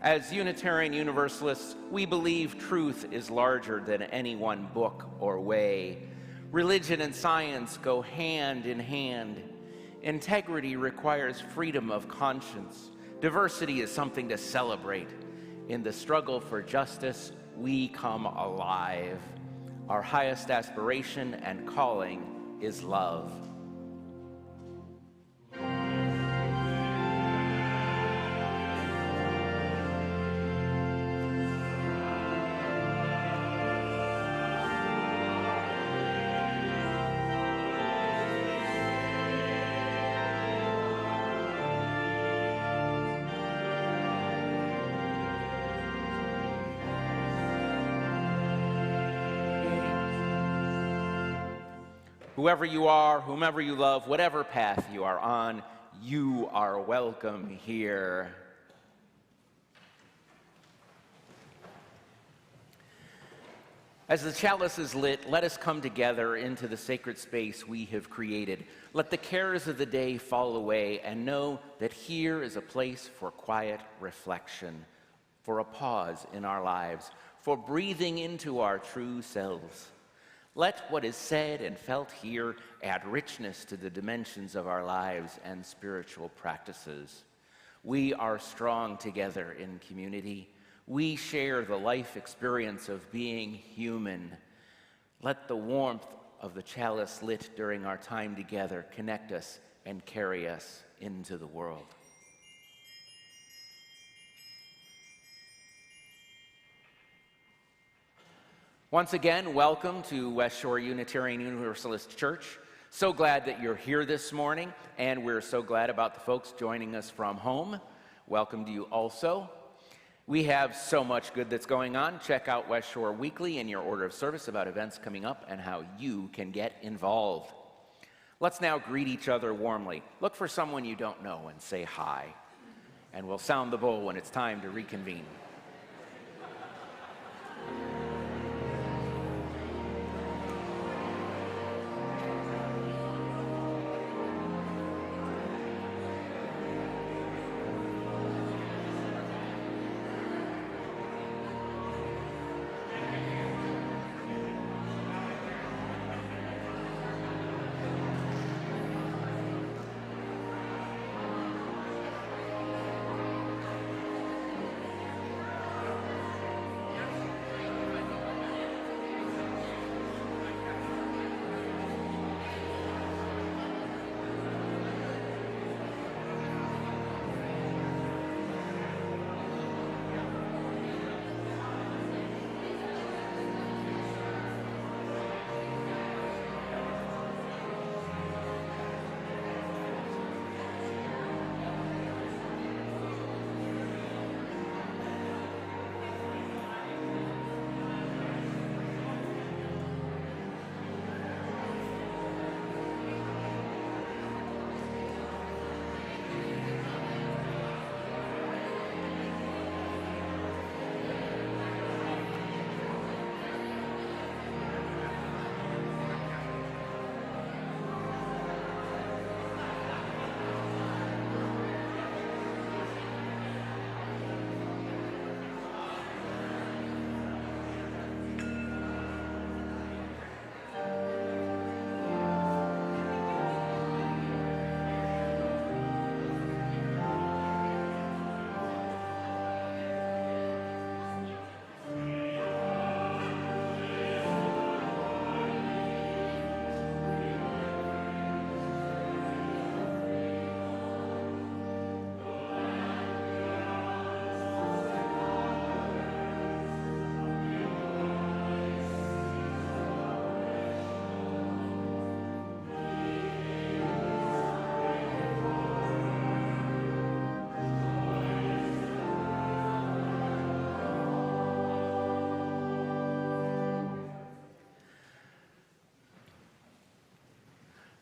As Unitarian Universalists, we believe truth is larger than any one book or way. Religion and science go hand in hand. Integrity requires freedom of conscience. Diversity is something to celebrate. In the struggle for justice, we come alive. Our highest aspiration and calling is love. Whoever you are, whomever you love, whatever path you are on, you are welcome here. As the chalice is lit, let us come together into the sacred space we have created. Let the cares of the day fall away and know that here is a place for quiet reflection, for a pause in our lives, for breathing into our true selves. Let what is said and felt here add richness to the dimensions of our lives and spiritual practices. We are strong together in community. We share the life experience of being human. Let the warmth of the chalice lit during our time together connect us and carry us into the world. Once again, welcome to West Shore Unitarian Universalist Church. So glad that you're here this morning, and we're so glad about the folks joining us from home. Welcome to you also. We have so much good that's going on. Check out West Shore Weekly in your order of service about events coming up and how you can get involved. Let's now greet each other warmly. Look for someone you don't know and say hi. And we'll sound the bowl when it's time to reconvene.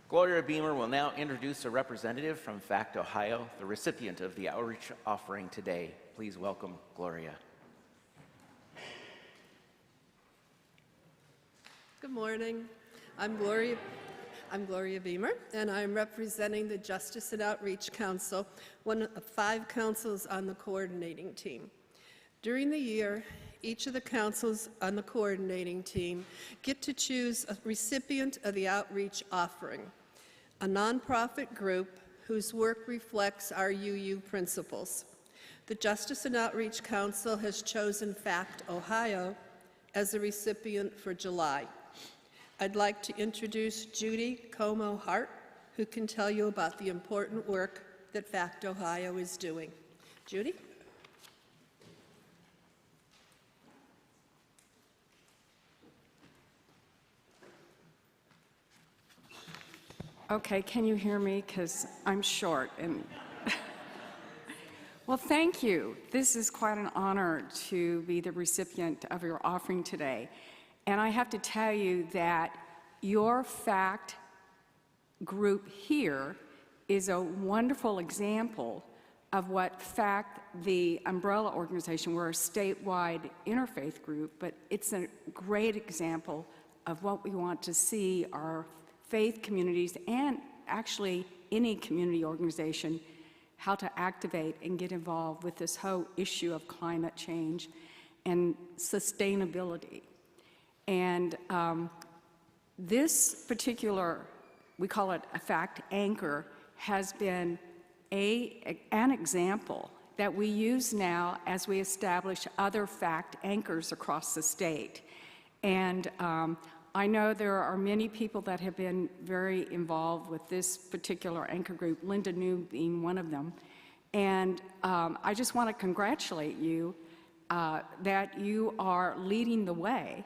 Gloria Beamer will now introduce a representative from FACT Ohio, the recipient of the outreach offering today. Please welcome Gloria. Good morning. I'm Gloria Beamer, and I'm representing the Justice and Outreach Council, one of 5 councils on the coordinating team. During the year, each of the councils on the coordinating team get to choose a recipient of the outreach offering, a nonprofit group whose work reflects our UU principles. The Justice and Outreach Council has chosen FACT Ohio as the recipient for July. I'd like to introduce Judy Como Hart, who can tell you about the important work that FACT Ohio is doing. Judy? Okay, can you hear me? Because I'm short. Well, thank you. This is quite an honor to be the recipient of your offering today. And I have to tell you that your FACT group here is a wonderful example of what FACT, the umbrella organization, we're a statewide interfaith group, but it's a great example of what we want to see our faith communities and actually any community organization, how to activate and get involved with this whole issue of climate change and sustainability. And this particular, we call it a FACT anchor, has been an example that we use now as we establish other FACT anchors across the state. And I know there are many people that have been very involved with this particular anchor group, Linda New being one of them. And I just want to congratulate you that you are leading the way.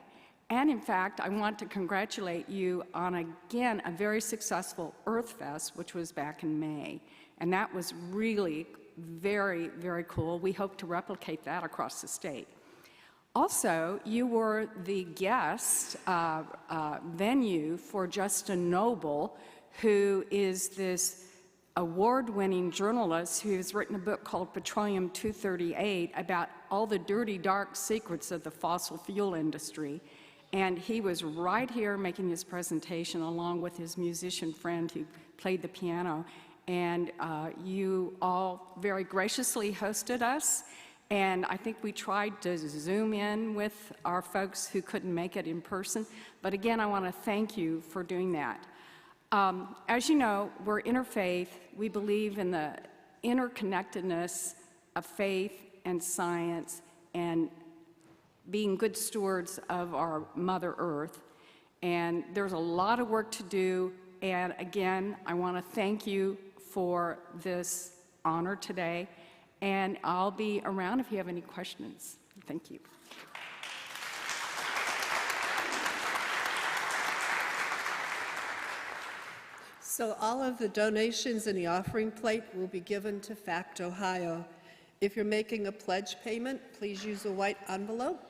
And in fact, I want to congratulate you on, again, a very successful Earth Fest, which was back in May. And that was really very, very cool. We hope to replicate that across the state. Also, you were the guest venue for Justin Noble, who is this award-winning journalist who's written a book called Petroleum 238 about all the dirty, dark secrets of the fossil fuel industry. And he was right here making his presentation along with his musician friend who played the piano. And you all very graciously hosted us. And I think we tried to Zoom in with our folks who couldn't make it in person. But again, I want to thank you for doing that. As you know, we're interfaith. We believe in the interconnectedness of faith and science and being good stewards of our Mother Earth. And there's a lot of work to do. And again, I want to thank you for this honor today. And I'll be around if you have any questions. Thank you. So all of the donations in the offering plate will be given to FACT Ohio. If you're making a pledge payment, please use a white envelope,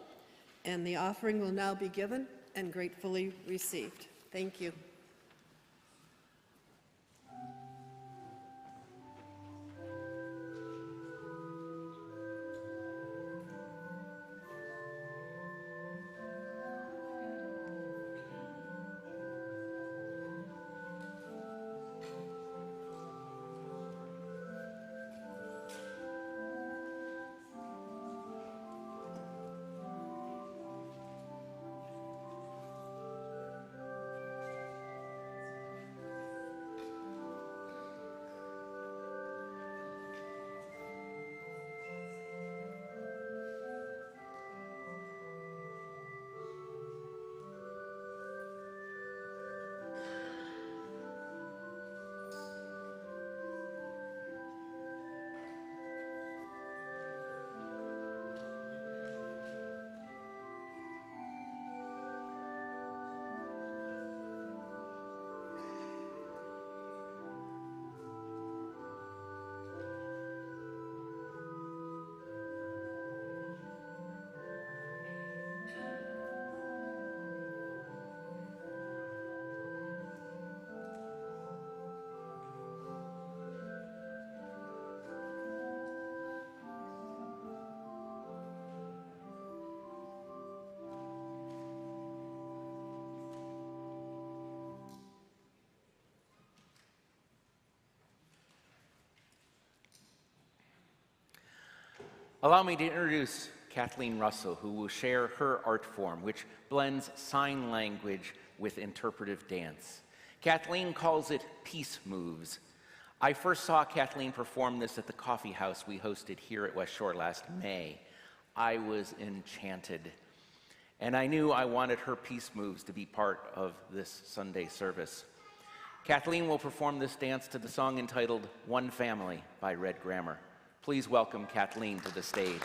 and the offering will now be given and gratefully received. Thank you. Allow me to introduce Kathleen Russell, who will share her art form, which blends sign language with interpretive dance. Kathleen calls it Peace Moves. I first saw Kathleen perform this at the coffee house we hosted here at West Shore last May. I was enchanted, and I knew I wanted her Peace Moves to be part of this Sunday service. Kathleen will perform this dance to the song entitled One Family by Red Grammer. Please welcome Kathleen to the stage.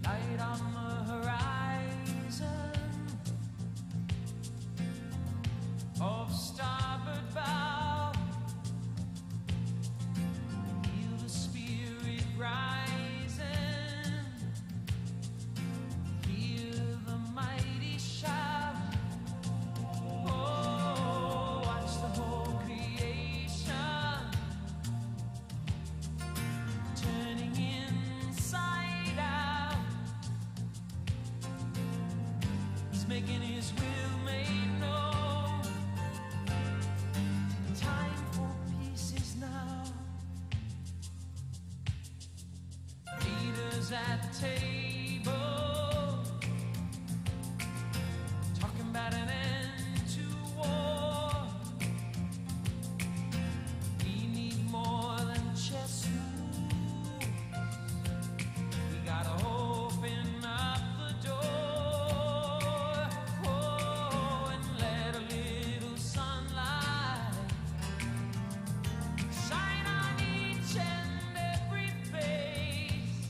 Light on the horizon of starboard bow, feel the spirit rising, hear the mighty shout. Oh, watch the whole creation turning inside out. He's making his will made known. Time for peace is now. Leaders at the table talking about an end to war. We need more than chess moves. We gotta open up the door, oh, and let a little sunlight shine on each and every face.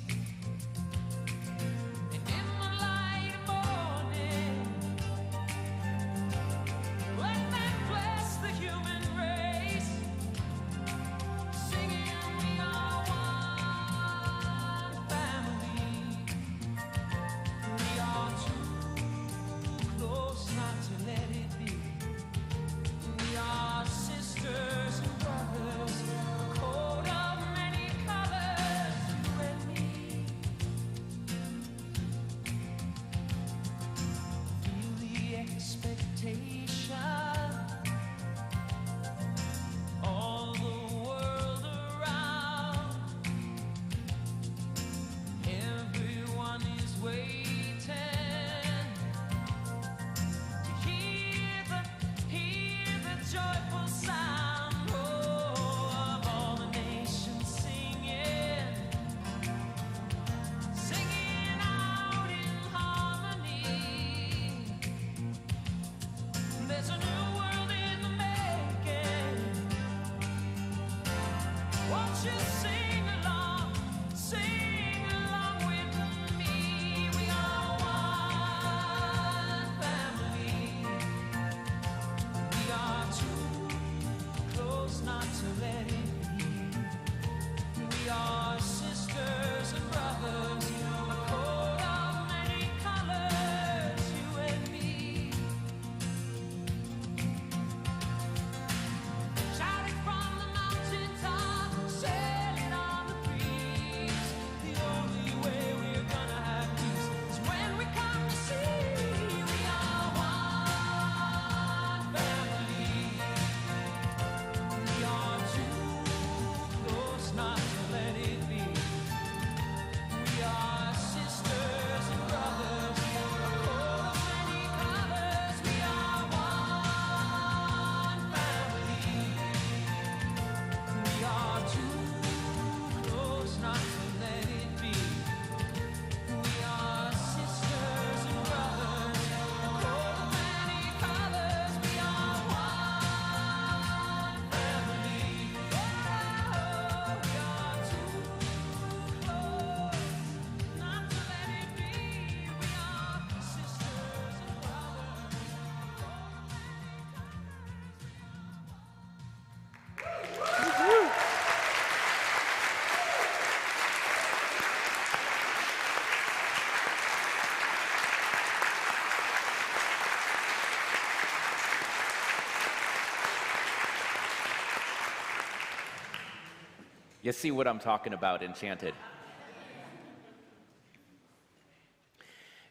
You see what I'm talking about, Enchanted.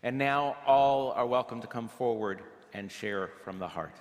And now all are welcome to come forward and share from the heart.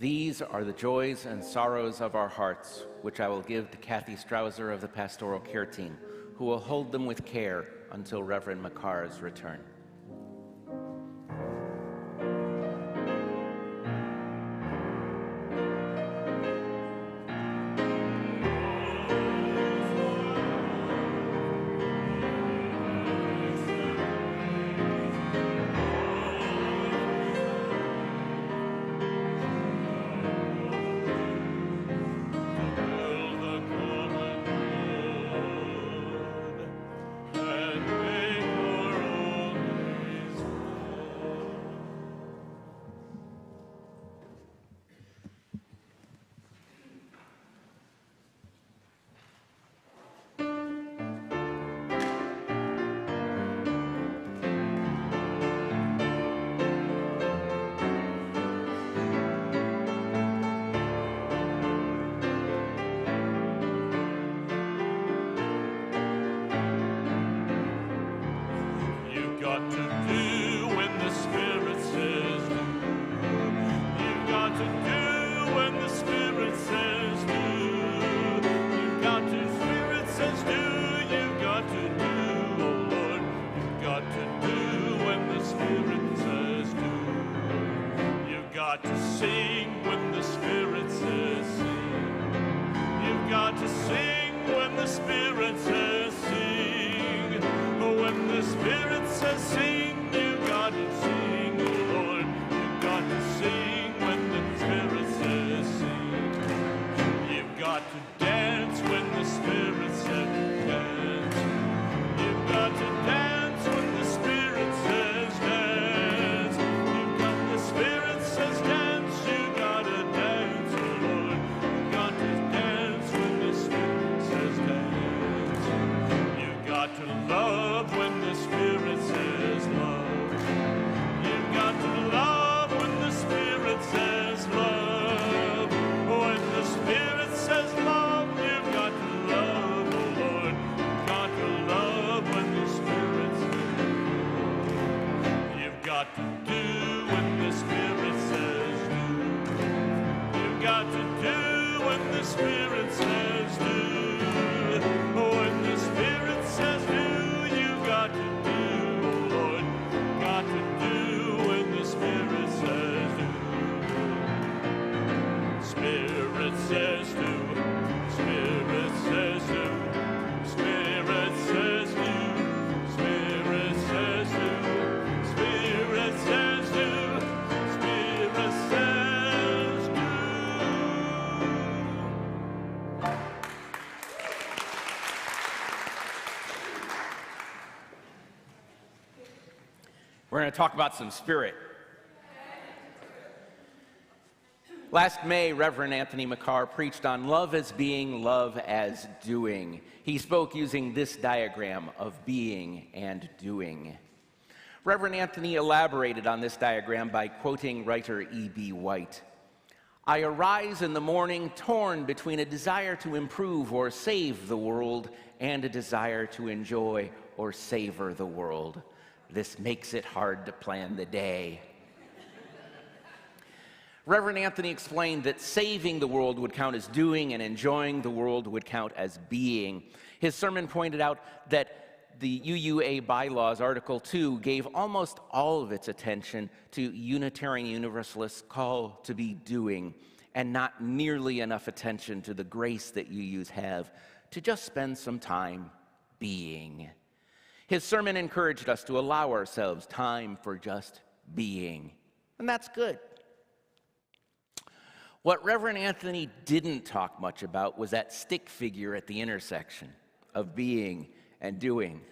These are the joys and sorrows of our hearts, which I will give to Kathy Strouser of the Pastoral Care Team, who will hold them with care until Reverend Makar's return. We're going to talk about some spirit. Last May, Reverend Anthony McCarr preached on love as being, love as doing. He spoke using this diagram of being and doing. Reverend Anthony elaborated on this diagram by quoting writer E.B. White. I arise in the morning torn between a desire to improve or save the world and a desire to enjoy or savor the world. This makes it hard to plan the day. Reverend Anthony explained that saving the world would count as doing and enjoying the world would count as being. His sermon pointed out that the UUA bylaws, Article 2, gave almost all of its attention to Unitarian Universalists' call to be doing, and not nearly enough attention to the grace that UUs have to just spend some time being. His sermon encouraged us to allow ourselves time for just being, and that's good. What Reverend Anthony didn't talk much about was that stick figure at the intersection of being and doing.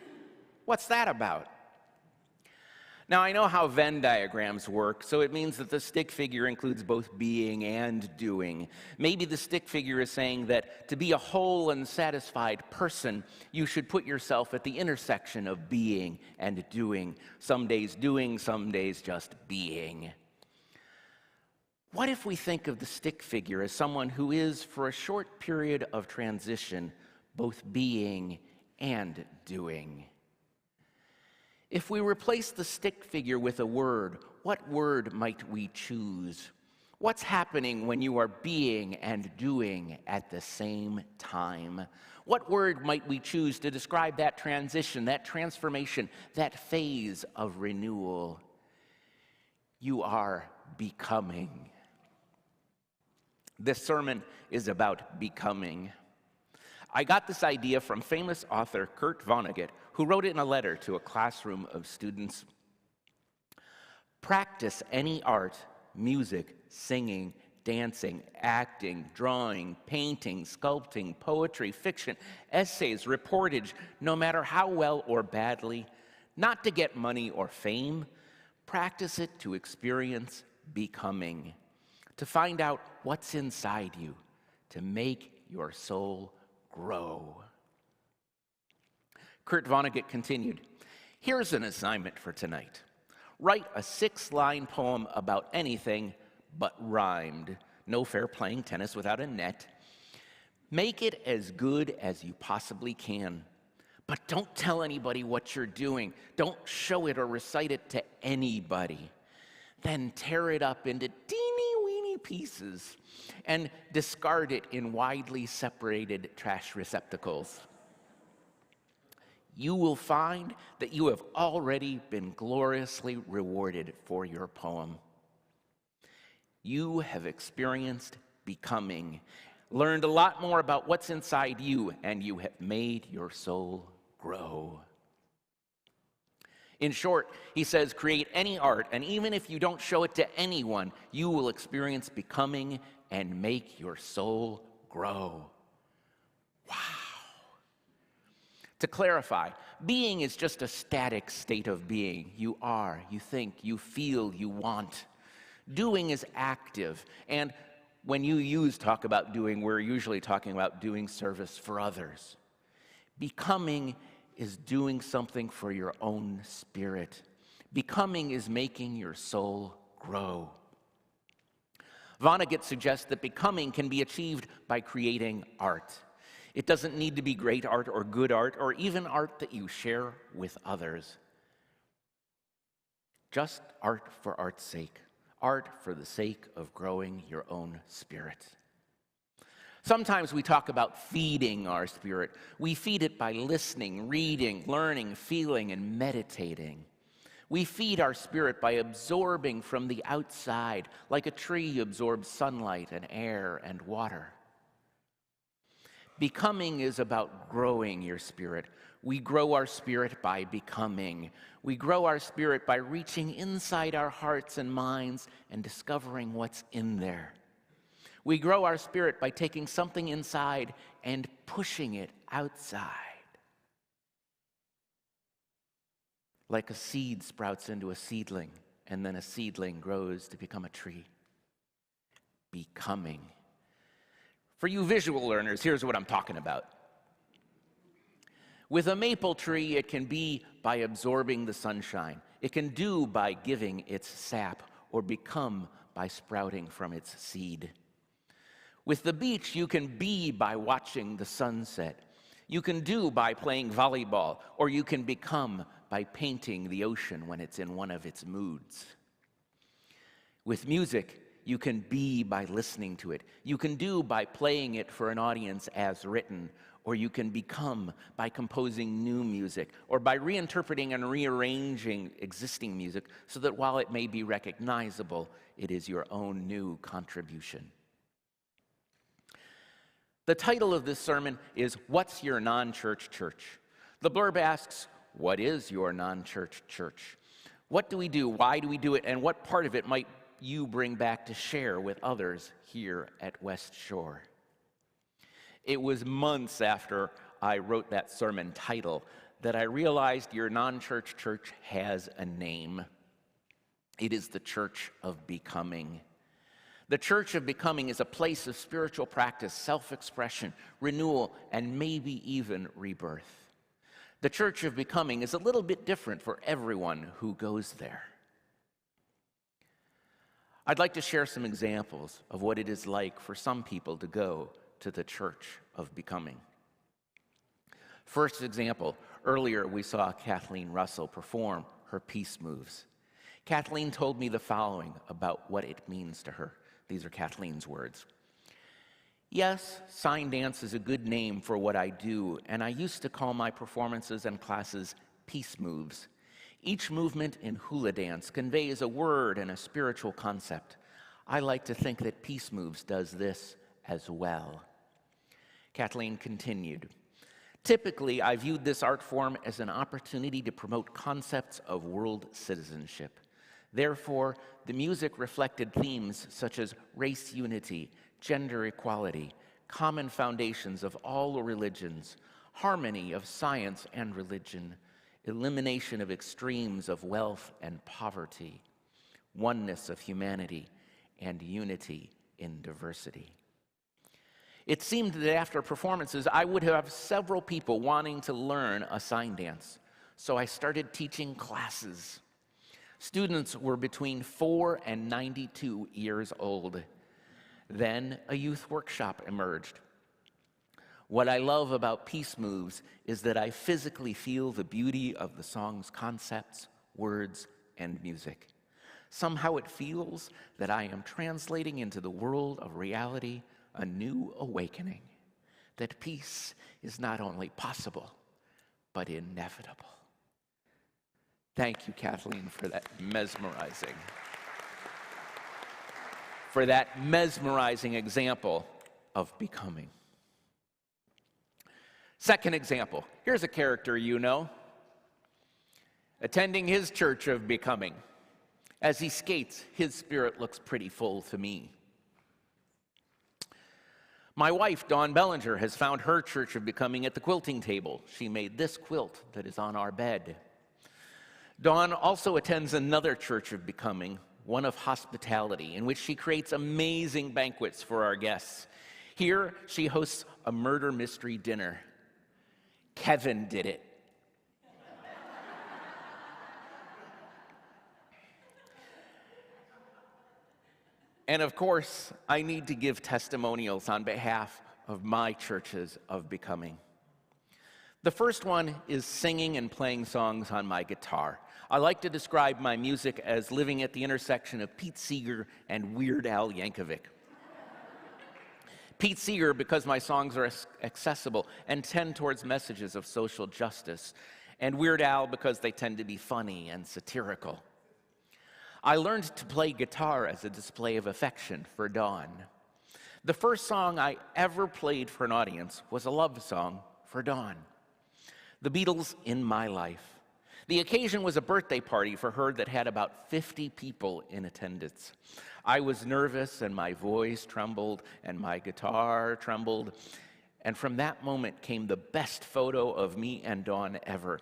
What's that about? Now, I know how Venn diagrams work, so it means that the stick figure includes both being and doing. Maybe the stick figure is saying that to be a whole and satisfied person, you should put yourself at the intersection of being and doing. Some days doing, some days just being. What if we think of the stick figure as someone who is, for a short period of transition, both being and doing? If we replace the stick figure with a word, what word might we choose? What's happening when you are being and doing at the same time? What word might we choose to describe that transition, that transformation, that phase of renewal? You are becoming. This sermon is about becoming. I got this idea from famous author Kurt Vonnegut, who wrote it in a letter to a classroom of students. Practice any art, music, singing, dancing, acting, drawing, painting, sculpting, poetry, fiction, essays, reportage, no matter how well or badly, not to get money or fame. Practice it to experience becoming, to find out what's inside you, to make your soul grow. Kurt Vonnegut continued, here's an assignment for tonight. Write a 6-line poem about anything but rhymed. No fair playing tennis without a net. Make it as good as you possibly can. But don't tell anybody what you're doing. Don't show it or recite it to anybody. Then tear it up into teeny-weeny pieces and discard it in widely separated trash receptacles. You will find that you have already been gloriously rewarded for your poem. You have experienced becoming, learned a lot more about what's inside you, and you have made your soul grow. In short, he says, create any art, and even if you don't show it to anyone, you will experience becoming and make your soul grow. Wow. To clarify, being is just a static state of being. You are, you think, you feel, you want. Doing is active, and when you talk about doing, we're usually talking about doing service for others. Becoming is doing something for your own spirit. Becoming is making your soul grow. Vonnegut suggests that becoming can be achieved by creating art. It doesn't need to be great art or good art or even art that you share with others. Just art for art's sake. Art for the sake of growing your own spirit. Sometimes we talk about feeding our spirit. We feed it by listening, reading, learning, feeling, and meditating. We feed our spirit by absorbing from the outside, like a tree absorbs sunlight and air and water. Becoming is about growing your spirit. We grow our spirit by becoming. We grow our spirit by reaching inside our hearts and minds and discovering what's in there. We grow our spirit by taking something inside and pushing it outside. like a seed sprouts into a seedling, and then a seedling grows to become a tree. Becoming. For you visual learners, here's what I'm talking about. With a maple tree, it can be by absorbing the sunshine. It can do by giving its sap, or become by sprouting from its seed. With the beach, you can be by watching the sunset. You can do by playing volleyball, or you can become by painting the ocean when it's in one of its moods. With music, you can be by listening to it. You can do by playing it for an audience as written, or you can become by composing new music, or by reinterpreting and rearranging existing music so that while it may be recognizable, it is your own new contribution. The title of this sermon is, What's Your Non-Church Church? The blurb asks, what is your non-church church? What do we do? Why do we do it? And what part of it might you bring back to share with others here at West Shore? It was months after I wrote that sermon title that I realized your non-church church has a name. It is the Church of Becoming. The Church of Becoming is a place of spiritual practice, self-expression, renewal, and maybe even rebirth. The Church of Becoming is a little bit different for everyone who goes there. I'd like to share some examples of what it is like for some people to go to the Church of Becoming. First example, earlier we saw Kathleen Russell perform her peace moves. Kathleen told me the following about what it means to her. These are Kathleen's words. Yes, sign dance is a good name for what I do, and I used to call my performances and classes peace moves. Each movement in hula dance conveys a word and a spiritual concept. I like to think that peace moves does this as well. Kathleen continued, typically, I viewed this art form as an opportunity to promote concepts of world citizenship. Therefore, the music reflected themes such as race unity, gender equality, common foundations of all religions, harmony of science and religion, elimination of extremes of wealth and poverty, oneness of humanity, and unity in diversity. It seemed that after performances, I would have several people wanting to learn a sign dance, so I started teaching classes. Students were between 4 and 92 years old. Then a youth workshop emerged. What I love about peace moves is that I physically feel the beauty of the song's concepts, words, and music. Somehow it feels that I am translating into the world of reality a new awakening, that peace is not only possible, but inevitable. Thank you, Kathleen, for that mesmerizing example of becoming. Second example, here's a character you know, attending his Church of Becoming. As he skates, his spirit looks pretty full to me. My wife, Dawn Bellinger, has found her Church of Becoming at the quilting table. She made this quilt that is on our bed. Dawn also attends another Church of Becoming, one of hospitality, in which she creates amazing banquets for our guests. Here, she hosts a murder mystery dinner. Kevin did it. And of course, I need to give testimonials on behalf of my churches of becoming. The first one is singing and playing songs on my guitar. I like to describe my music as living at the intersection of Pete Seeger and Weird Al Yankovic. Pete Seeger, because my songs are accessible and tend towards messages of social justice, and Weird Al, because they tend to be funny and satirical. I learned to play guitar as a display of affection for Dawn. The first song I ever played for an audience was a love song for Dawn. The Beatles' In My Life. The occasion was a birthday party for her that had about 50 people in attendance. I was nervous and my voice trembled and my guitar trembled. And from that moment came the best photo of me and Dawn ever.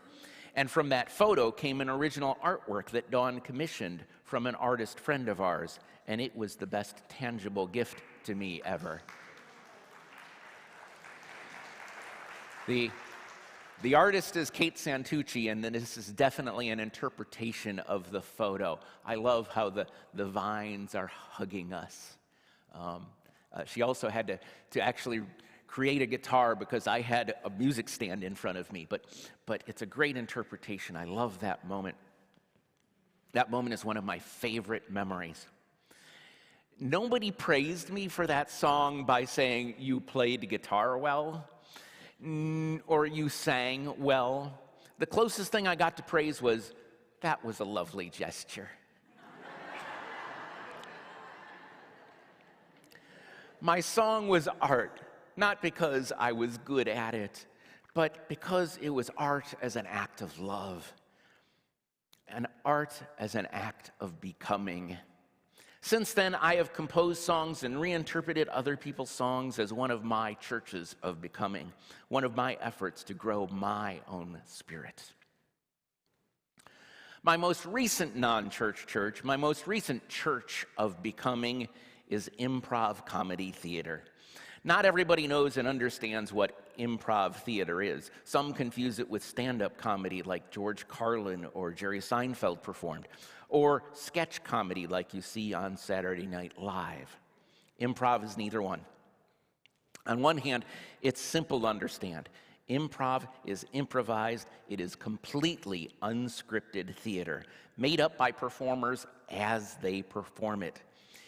And from that photo came an original artwork that Dawn commissioned from an artist friend of ours, and it was the best tangible gift to me ever. The artist is Kate Santucci, and then this is definitely an interpretation of the photo. I love how the vines are hugging us. She also had to actually create a guitar because I had a music stand in front of me, but it's a great interpretation. I love that moment. That moment is one of my favorite memories. Nobody praised me for that song by saying, "You played guitar well," or "You sang well." The closest thing I got to praise was, "That was a lovely gesture." My song was art, not because I was good at it, but because it was art as an act of love, and art as an act of becoming. Since then, I have composed songs and reinterpreted other people's songs as one of my churches of becoming, one of my efforts to grow my own spirit. My most recent non-church church, my most recent church of becoming is improv comedy theater. Not everybody knows and understands what improv theater is. Some confuse it with stand-up comedy like George Carlin or Jerry Seinfeld performed, or sketch comedy like you see on Saturday Night Live. Improv is neither one. On one hand, it's simple to understand. Improv is improvised. It is completely unscripted theater, made up by performers as they perform it.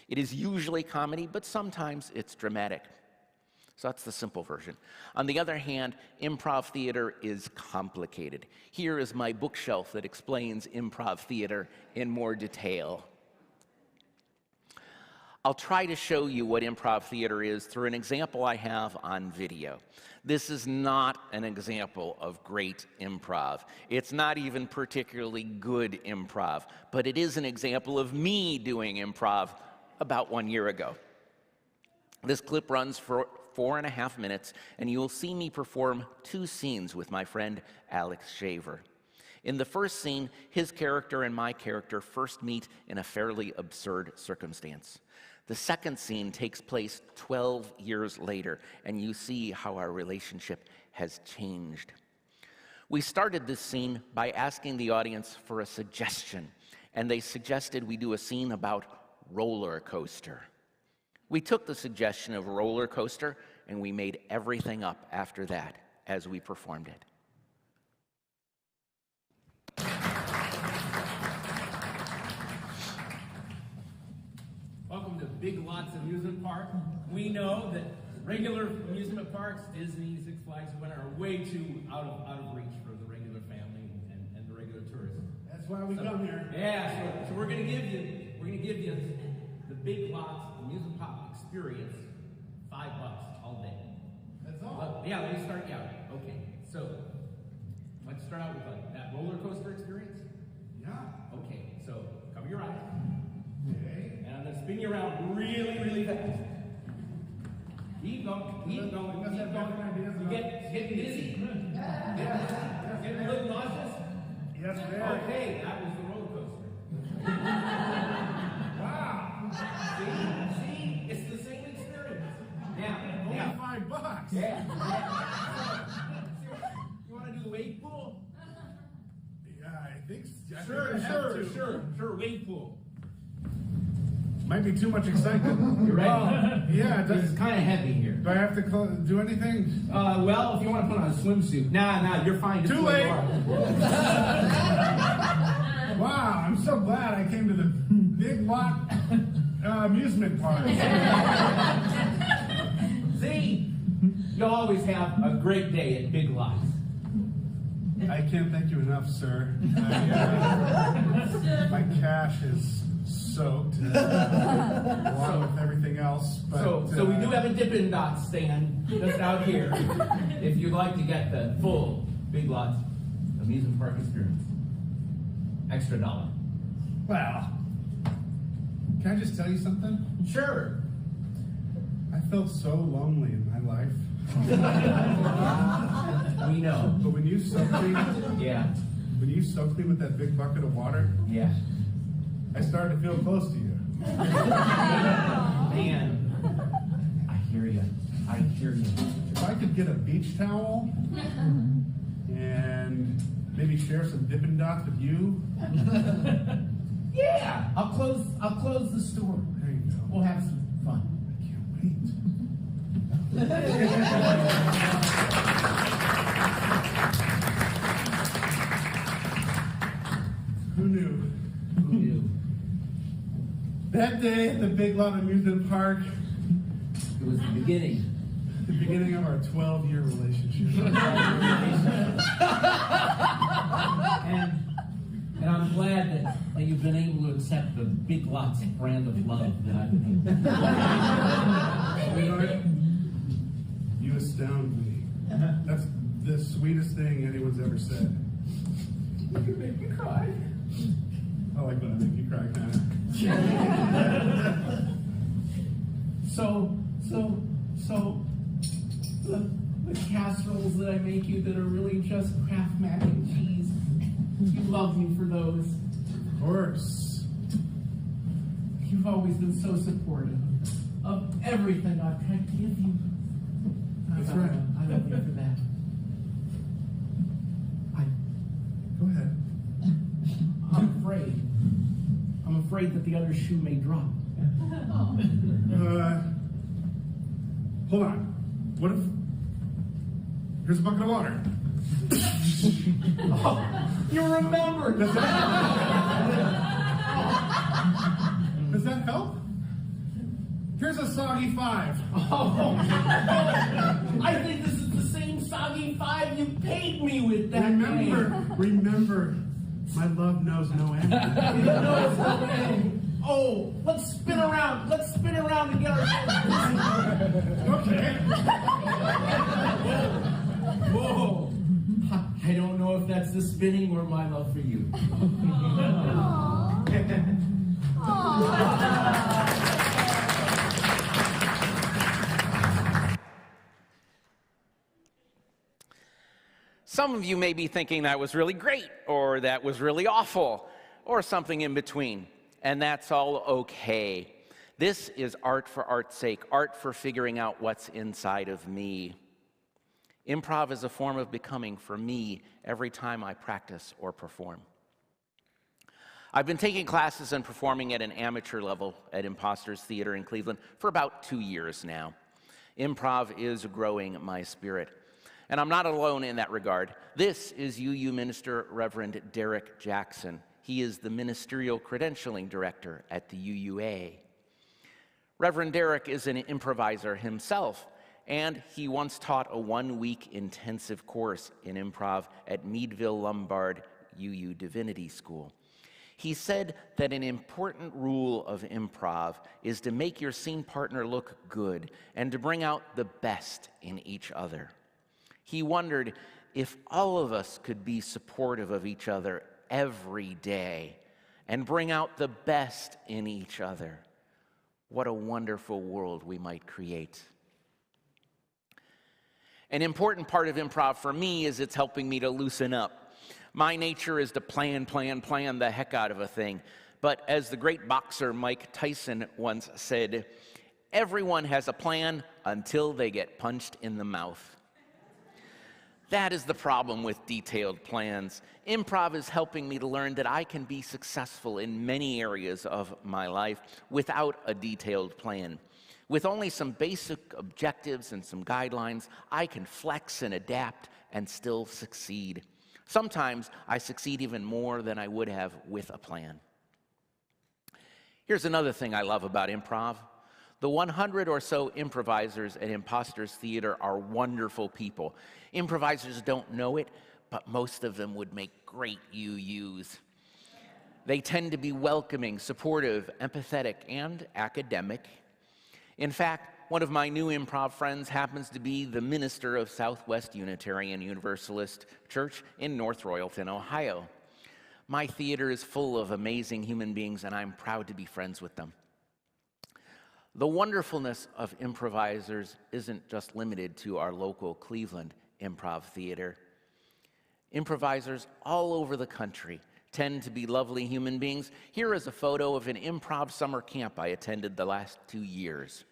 It is usually comedy, but sometimes it's dramatic. So that's the simple version. On the other hand, improv theater is complicated. Here is my bookshelf that explains improv theater in more detail. I'll try to show you what improv theater is through an example I have on video. This is not an example of great improv. It's not even particularly good improv, but it is an example of me doing improv about 1 year ago. This clip runs for 4.5 minutes, and you will see me perform 2 scenes with my friend Alex Shaver. In the first scene, his character and my character first meet in a fairly absurd circumstance. The second scene takes place 12 years later, and you see how our relationship has changed. We started this scene by asking the audience for a suggestion, and they suggested we do a scene about roller coaster. We took the suggestion of roller coaster, and we made everything up after that as we performed it. Welcome to Big Lots Amusement Park. We know that regular amusement parks, Disney, Six Flags, are way too out of reach for the regular family and the regular tourist. That's why we come here. Yeah, so we're gonna give you the Big Lots Amusement Park experience, $5 all day. That's all. Let me start you out. Okay, so let's start out with that roller coaster experience. Yeah. Okay, so cover your eyes. Okay. And I'm gonna spin you around really, really fast. Keep going, keep going, keep going. You getting dizzy? Getting a little nauseous? Yes, very. Okay, that was the roller coaster. Wow. See, it's the same experience. Only Now, $5. yeah. You want to do the wave pool? Yeah, I think so. Sure, wave pool. Might be too much excitement. You ready? Yeah. This is kind of heavy here. Do I have to do anything? Well, if you want to put on a swimsuit. Nah, you're fine. Too late. Wow, I'm so glad I came to the Big Lot amusement park. See, you'll always have a great day at Big Lots. I can't thank you enough, sir. My cash is soaked, along with everything else. But, So we do have a Dippin' Dots stand just out here if you'd like to get the full Big Lots amusement park experience. Extra $1. Well, can I just tell you something? Sure. I felt so lonely in my life. We know. But when you soaked me, Yeah. when you soaked me with that big bucket of water, Yeah. I started to feel close to you. Man, I hear you. I hear you. If I could get a beach towel and maybe share some Dippin' Dots with you. Yeah, I'll close the store. There you go. We'll have some fun. I can't wait. Who knew? Who knew? That day at the Big Lot Amusement Park, It was the beginning. the beginning of our 12-year relationship. And I'm glad that you've been able to accept the Big Lots brand of love that I've been Sweetheart, you astound me. That's the sweetest thing anyone's ever said. You can make me cry. I like when I make you cry, kind of. So, the casseroles that I make you that are really just Kraft mac and cheese, you love me for those. Of course. You've always been so supportive of everything I've tried to give you. That's right. I love you for that. Go ahead. I'm afraid that the other shoe may drop. Hold on. What if... Here's a bucket of water. Oh, you remembered. Does that help? Here's a soggy 5. Oh, I think this is the same soggy 5 you paid me with that Remember, my love knows no end. Oh, let's spin around. Let's spin around and get our... Okay. Whoa. I don't know if that's the spinning or my love for you. Some of you may be thinking that was really great, or that was really awful, or something in between, and that's all okay. This is art for art's sake, art for figuring out what's inside of me. Improv is a form of becoming for me every time I practice or perform. I've been taking classes and performing at an amateur level at Imposters Theater in Cleveland for about 2 years now. Improv is growing my spirit. And I'm not alone in that regard. This is UU Minister Reverend Derek Jackson. He is the Ministerial Credentialing Director at the UUA. Reverend Derek is an improviser himself, and he once taught a 1-week intensive course in improv at Meadville Lombard UU Divinity School. He said that an important rule of improv is to make your scene partner look good and to bring out the best in each other. He wondered if all of us could be supportive of each other every day and bring out the best in each other. What a wonderful world we might create. An important part of improv for me is it's helping me to loosen up. My nature is to plan the heck out of a thing. But as the great boxer Mike Tyson once said, everyone has a plan until they get punched in the mouth. That is the problem with detailed plans. Improv is helping me to learn that I can be successful in many areas of my life without a detailed plan. With only some basic objectives and some guidelines, I can flex and adapt and still succeed. Sometimes I succeed even more than I would have with a plan. Here's another thing I love about improv. The 100 or so improvisers at Imposters Theater are wonderful people. Improvisers don't know it, but most of them would make great UUs. They tend to be welcoming, supportive, empathetic, and academic. In fact, one of my new improv friends happens to be the minister of Southwest Unitarian Universalist Church in North Royalton, Ohio. My theater is full of amazing human beings, and I'm proud to be friends with them. The wonderfulness of improvisers isn't just limited to our local Cleveland Improv Theater. Improvisers all over the country tend to be lovely human beings. Here is a photo of an improv summer camp I attended the last 2 years.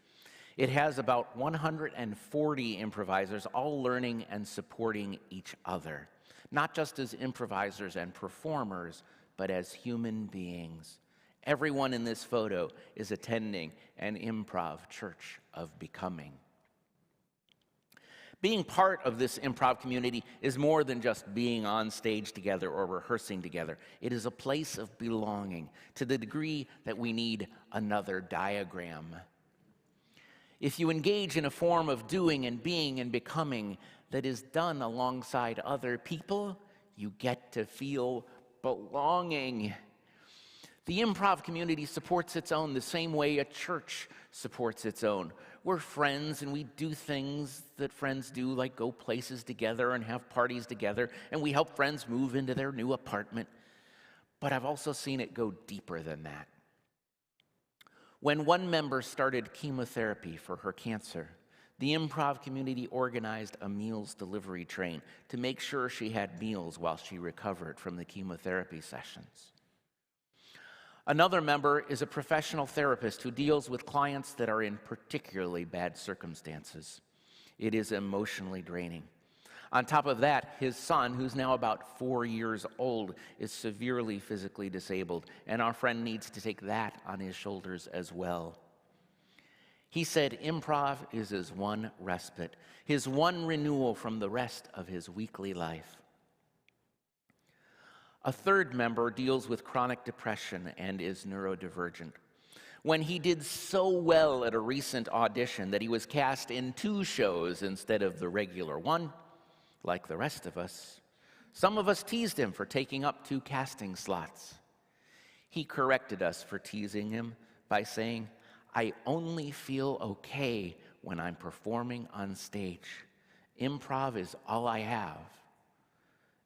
It has about 140 improvisers, all learning and supporting each other, not just as improvisers and performers, but as human beings. Everyone in this photo is attending an improv church of becoming. Being part of this improv community is more than just being on stage together or rehearsing together. It is a place of belonging to the degree that we need another diagram. If you engage in a form of doing and being and becoming that is done alongside other people, you get to feel belonging. The improv community supports its own the same way a church supports its own. We're friends and we do things that friends do, like go places together and have parties together, and we help friends move into their new apartment. But I've also seen it go deeper than that. When one member started chemotherapy for her cancer, the improv community organized a meals delivery train to make sure she had meals while she recovered from the chemotherapy sessions. Another member is a professional therapist who deals with clients that are in particularly bad circumstances. It is emotionally draining. On top of that, his son, who's now about 4 years old, is severely physically disabled, and our friend needs to take that on his shoulders as well. He said improv is his one respite, his one renewal from the rest of his weekly life. A third member deals with chronic depression and is neurodivergent. When he did so well at a recent audition that he was cast in 2 shows instead of the regular one, like the rest of us, some of us teased him for taking up 2 casting slots. He corrected us for teasing him by saying, "I only feel okay when I'm performing on stage. Improv is all I have."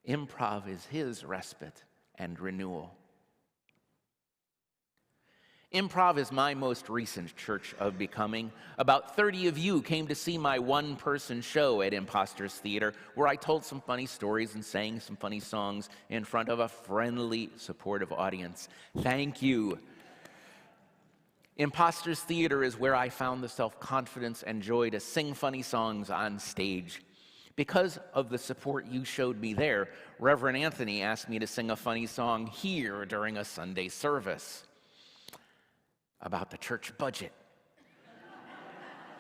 Improv is his respite and renewal. Improv is my most recent church of becoming. About 30 of you came to see my one-person show at Imposters Theater, where I told some funny stories and sang some funny songs in front of a friendly, supportive audience. Thank you. Imposters Theater is where I found the self-confidence and joy to sing funny songs on stage. Because of the support you showed me there, Reverend Anthony asked me to sing a funny song here during a Sunday service about the church budget.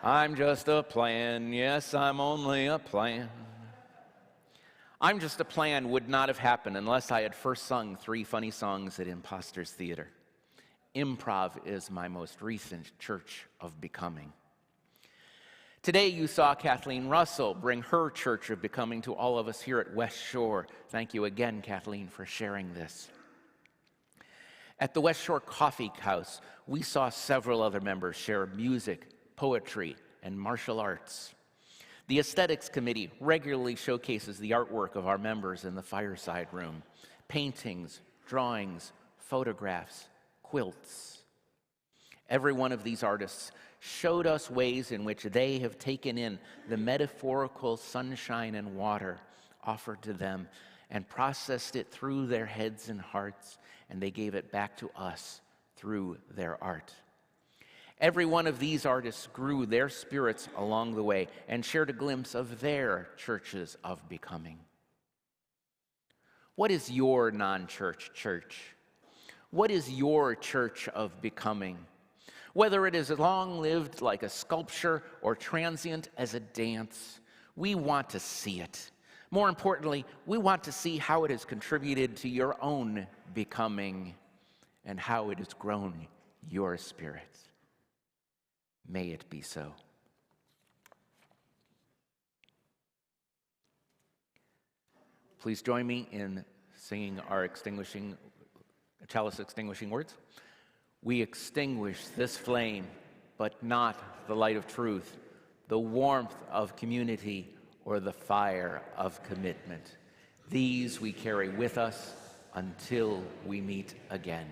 I'm just a plan, yes, I'm only a plan. I'm just a plan would not have happened unless I had first sung 3 funny songs at Imposters Theater. Improv is my most recent church of becoming. Today you saw Kathleen Russell bring her church of becoming to all of us here at West Shore. Thank you again, Kathleen, for sharing this. At the West Shore Coffee House, we saw several other members share music, poetry, and martial arts. The Aesthetics Committee regularly showcases the artwork of our members in the fireside room: paintings, drawings, photographs, quilts. Every one of these artists showed us ways in which they have taken in the metaphorical sunshine and water offered to them and processed it through their heads and hearts, and they gave it back to us through their art. Every one of these artists grew their spirits along the way and shared a glimpse of their churches of becoming. What is your non-church church? What is your church of becoming? Whether it is long-lived like a sculpture or transient as a dance, we want to see it. More importantly, we want to see how it has contributed to your own becoming and how it has grown your spirit. May it be so. Please join me in singing our chalice extinguishing words. We extinguish this flame, but not the light of truth, the warmth of community, or the fire of commitment. These we carry with us until we meet again.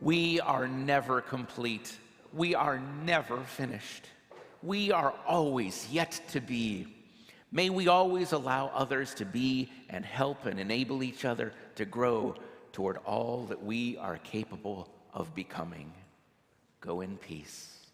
We are never complete. We are never finished. We are always yet to be. May we always allow others to be and help and enable each other to grow toward all that we are capable of becoming. Go in peace.